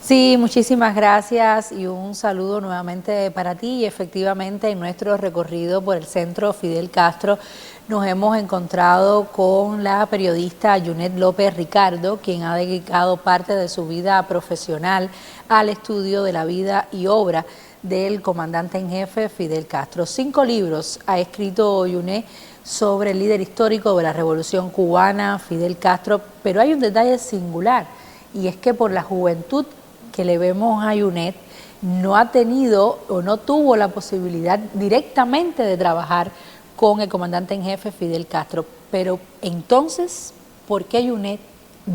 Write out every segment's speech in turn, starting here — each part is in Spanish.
Sí, muchísimas gracias y un saludo nuevamente para ti. Y efectivamente, en nuestro recorrido por el Centro Fidel Castro nos hemos encontrado con la periodista Yunet López Ricardo, quien ha dedicado parte de su vida profesional al estudio de la vida y obra del comandante en jefe Fidel Castro. 5 libros ha escrito Yunet sobre el líder histórico de la Revolución Cubana, Fidel Castro, pero hay un detalle singular, y es que por la juventud que le vemos a Yunet, no ha tenido o no tuvo la posibilidad directamente de trabajar con el comandante en jefe Fidel Castro. Pero entonces, ¿por qué Yunet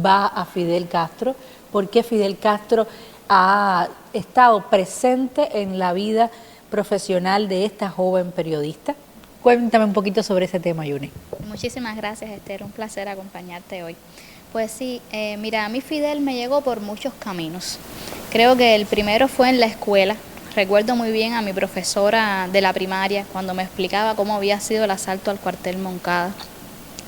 va a Fidel Castro? ¿Por qué Fidel Castro ha estado presente en la vida profesional de esta joven periodista? Cuéntame un poquito sobre ese tema, Yunet. Muchísimas gracias, Esther. Un placer acompañarte hoy. Pues sí, mira, a mí Fidel me llegó por muchos caminos. Creo que el primero fue en la escuela. Recuerdo muy bien a mi profesora de la primaria cuando me explicaba cómo había sido el asalto al cuartel Moncada.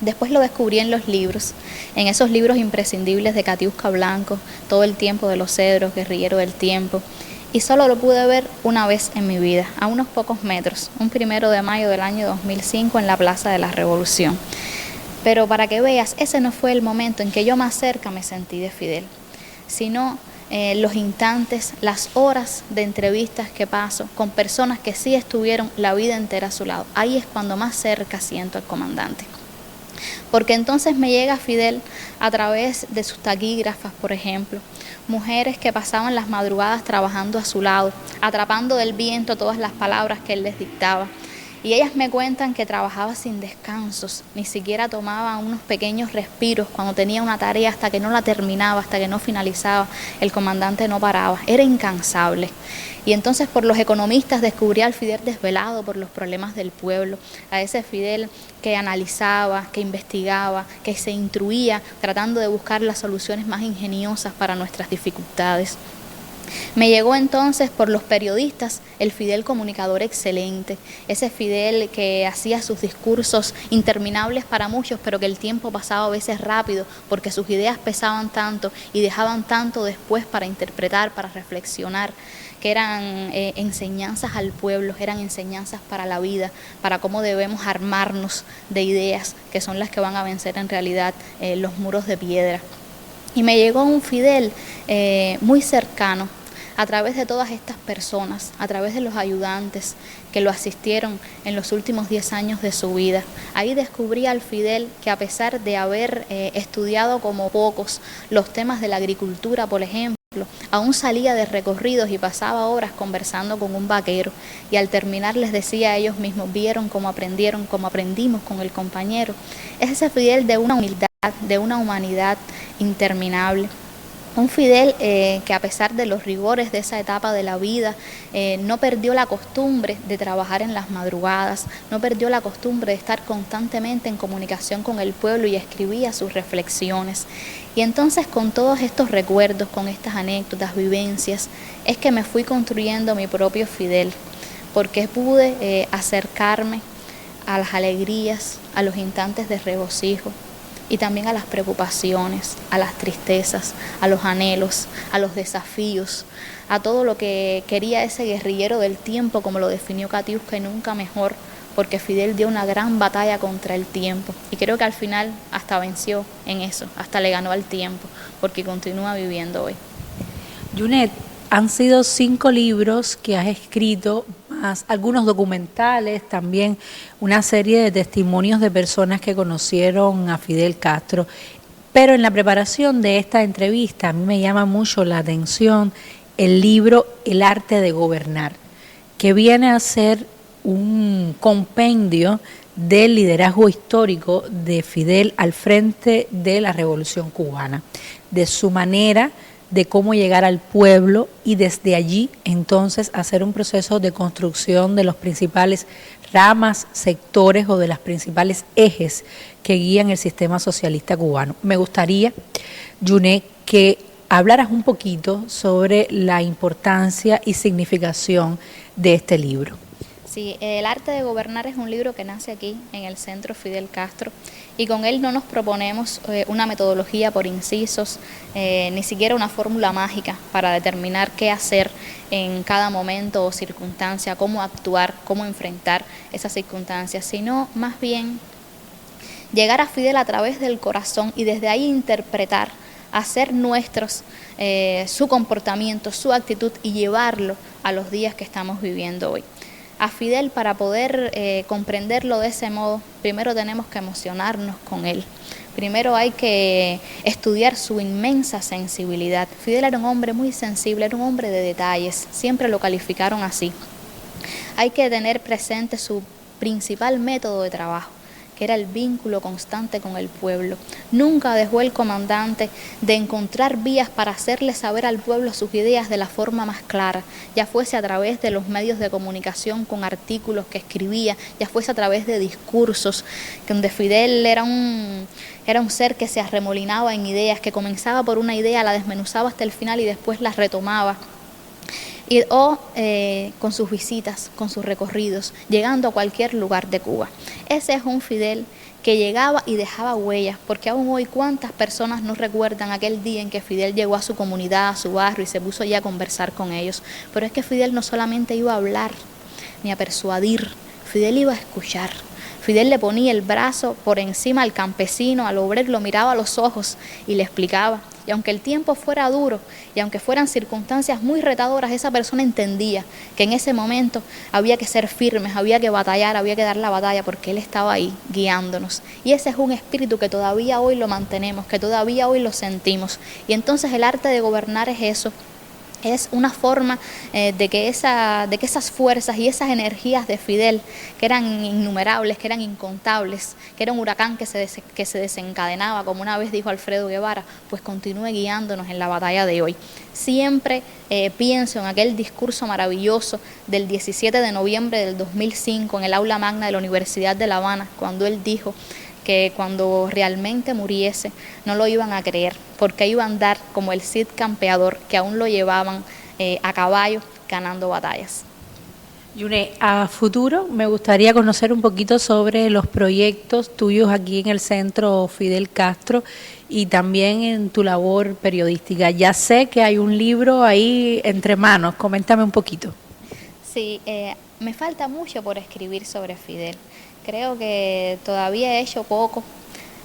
Después lo descubrí en los libros, en esos libros imprescindibles de Katiuska Blanco, Todo el tiempo de los cedros, Guerrillero del tiempo. Y solo lo pude ver una vez en mi vida, a unos pocos metros, un 1 de mayo del año 2005 en la Plaza de la Revolución. Pero para que veas, ese no fue el momento en que yo más cerca me sentí de Fidel, sino los instantes, las horas de entrevistas que paso con personas que sí estuvieron la vida entera a su lado. Ahí es cuando más cerca siento al comandante. Porque entonces me llega Fidel a través de sus taquígrafas, por ejemplo, mujeres que pasaban las madrugadas trabajando a su lado, atrapando del viento todas las palabras que él les dictaba. Y ellas me cuentan que trabajaba sin descansos, ni siquiera tomaba unos pequeños respiros cuando tenía una tarea hasta que no la terminaba, hasta que no finalizaba, el comandante no paraba, era incansable. Y entonces por los economistas descubrí al Fidel desvelado por los problemas del pueblo, a ese Fidel que analizaba, que investigaba, que se instruía tratando de buscar las soluciones más ingeniosas para nuestras dificultades. Me llegó entonces por los periodistas el Fidel comunicador excelente, ese Fidel que hacía sus discursos interminables para muchos, pero que el tiempo pasaba a veces rápido porque sus ideas pesaban tanto y dejaban tanto después para interpretar, para reflexionar, que eran enseñanzas al pueblo, eran enseñanzas para la vida, para cómo debemos armarnos de ideas que son las que van a vencer en realidad los muros de piedra. Y me llegó un Fidel muy cercano, a través de todas estas personas, a través de los ayudantes que lo asistieron en los últimos 10 años de su vida. Ahí descubrí al Fidel que, a pesar de haber estudiado como pocos los temas de la agricultura, por ejemplo, aún salía de recorridos y pasaba horas conversando con un vaquero, y al terminar les decía a ellos mismos: vieron cómo aprendieron, cómo aprendimos con el compañero. Es ese Fidel de una humildad, de una humanidad interminable. Un Fidel que, a pesar de los rigores de esa etapa de la vida, no perdió la costumbre de trabajar en las madrugadas, no perdió la costumbre de estar constantemente en comunicación con el pueblo, y escribía sus reflexiones. Y entonces, con todos estos recuerdos, con estas anécdotas, vivencias, es que me fui construyendo mi propio Fidel, porque pude acercarme a las alegrías, a los instantes de regocijo, y también a las preocupaciones, a las tristezas, a los anhelos, a los desafíos, a todo lo que quería ese guerrillero del tiempo, como lo definió Katiuska, y nunca mejor, porque Fidel dio una gran batalla contra el tiempo, y creo que al final hasta venció en eso, hasta le ganó al tiempo, porque continúa viviendo hoy. Yunet, han sido 5 libros que has escrito, más algunos documentales, también una serie de testimonios de personas que conocieron a Fidel Castro. Pero en la preparación de esta entrevista a mí me llama mucho la atención el libro El arte de gobernar, que viene a ser un compendio del liderazgo histórico de Fidel al frente de la Revolución Cubana, de su manera de cómo llegar al pueblo, y desde allí entonces hacer un proceso de construcción de los principales ramas, sectores o de las principales ejes que guían el sistema socialista cubano. Me gustaría, Yunet, que hablaras un poquito sobre la importancia y significación de este libro. Sí, El arte de gobernar es un libro que nace aquí en el Centro Fidel Castro y con él no nos proponemos una metodología por incisos, ni siquiera una fórmula mágica para determinar qué hacer en cada momento o circunstancia, cómo actuar, cómo enfrentar esas circunstancias, sino más bien llegar a Fidel a través del corazón y desde ahí interpretar, hacer nuestros su comportamiento, su actitud y llevarlo a los días que estamos viviendo hoy. A Fidel, para poder comprenderlo de ese modo, primero tenemos que emocionarnos con él. Primero hay que estudiar su inmensa sensibilidad. Fidel era un hombre muy sensible, era un hombre de detalles, siempre lo calificaron así. Hay que tener presente su principal método de trabajo, que era el vínculo constante con el pueblo. Nunca dejó el comandante de encontrar vías para hacerle saber al pueblo sus ideas de la forma más clara, ya fuese a través de los medios de comunicación con artículos que escribía, ya fuese a través de discursos, donde Fidel era un ser que se arremolinaba en ideas, que comenzaba por una idea, la desmenuzaba hasta el final y después la retomaba. Con sus visitas, con sus recorridos, llegando a cualquier lugar de Cuba. Ese es un Fidel que llegaba y dejaba huellas, porque aún hoy cuántas personas no recuerdan aquel día en que Fidel llegó a su comunidad, a su barrio y se puso ya a conversar con ellos. Pero es que Fidel no solamente iba a hablar ni a persuadir, Fidel iba a escuchar. Fidel le ponía el brazo por encima al campesino, al obrero, lo miraba a los ojos y le explicaba. Y aunque el tiempo fuera duro y aunque fueran circunstancias muy retadoras, esa persona entendía que en ese momento había que ser firmes, había que batallar, había que dar la batalla porque él estaba ahí guiándonos. Y ese es un espíritu que todavía hoy lo mantenemos, que todavía hoy lo sentimos. Y entonces el arte de gobernar es eso. Es una forma de que esas fuerzas y esas energías de Fidel, que eran innumerables, que eran incontables, que era un huracán que se desencadenaba, como una vez dijo Alfredo Guevara, pues continúe guiándonos en la batalla de hoy. Siempre pienso en aquel discurso maravilloso del 17 de noviembre del 2005 en el aula magna de la Universidad de La Habana, cuando él dijo que cuando realmente muriese no lo iban a creer, porque iba a andar como el Cid campeador, que aún lo llevaban a caballo ganando batallas. Yune, a futuro me gustaría conocer un poquito sobre los proyectos tuyos aquí en el Centro Fidel Castro y también en tu labor periodística. Ya sé que hay un libro ahí entre manos, coméntame un poquito. Sí, me falta mucho por escribir sobre Fidel. Creo que todavía he hecho poco,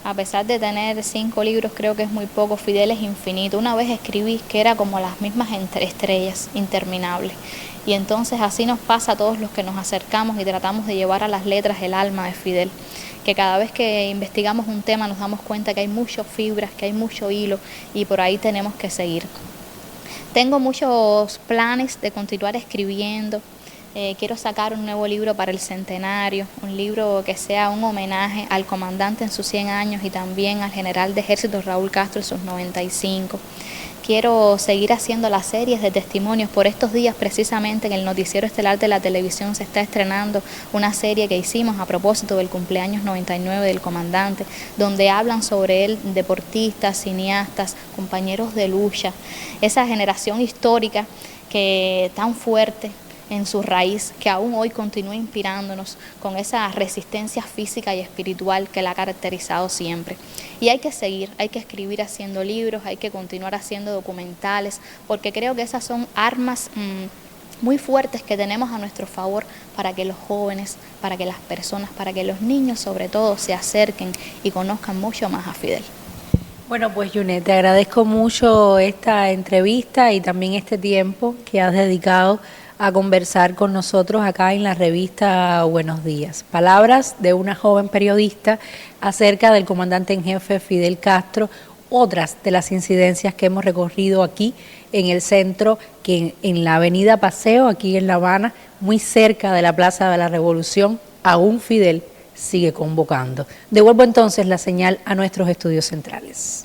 a pesar de tener 5 libros, creo que es muy poco. Fidel es infinito. Una vez escribí que era como las mismas estrellas, interminables. Y entonces así nos pasa a todos los que nos acercamos y tratamos de llevar a las letras el alma de Fidel, que cada vez que investigamos un tema nos damos cuenta que hay muchas fibras, que hay mucho hilo y por ahí tenemos que seguir. Tengo muchos planes de continuar escribiendo. Quiero sacar un nuevo libro para el centenario, un libro que sea un homenaje al comandante en sus 100 años y también al general de ejército Raúl Castro en sus 95. Quiero seguir haciendo las series de testimonios. Por estos días, precisamente en el noticiero estelar de la televisión se está estrenando una serie que hicimos a propósito del cumpleaños 99 del comandante, donde hablan sobre él deportistas, cineastas, compañeros de lucha, esa generación histórica que tan fuerte en su raíz, que aún hoy continúa inspirándonos con esa resistencia física y espiritual que la ha caracterizado siempre. Y hay que seguir, hay que escribir haciendo libros, hay que continuar haciendo documentales, porque creo que esas son armas muy fuertes que tenemos a nuestro favor para que los jóvenes, para que las personas, para que los niños sobre todo se acerquen y conozcan mucho más a Fidel. Bueno, pues Yune, te agradezco mucho esta entrevista y también este tiempo que has dedicado a conversar con nosotros acá en la revista Buenos Días. Palabras de una joven periodista acerca del comandante en jefe Fidel Castro, otras de las incidencias que hemos recorrido aquí en el centro, que en la avenida Paseo, aquí en La Habana, muy cerca de la Plaza de la Revolución, aún Fidel sigue convocando. Devuelvo entonces la señal a nuestros estudios centrales.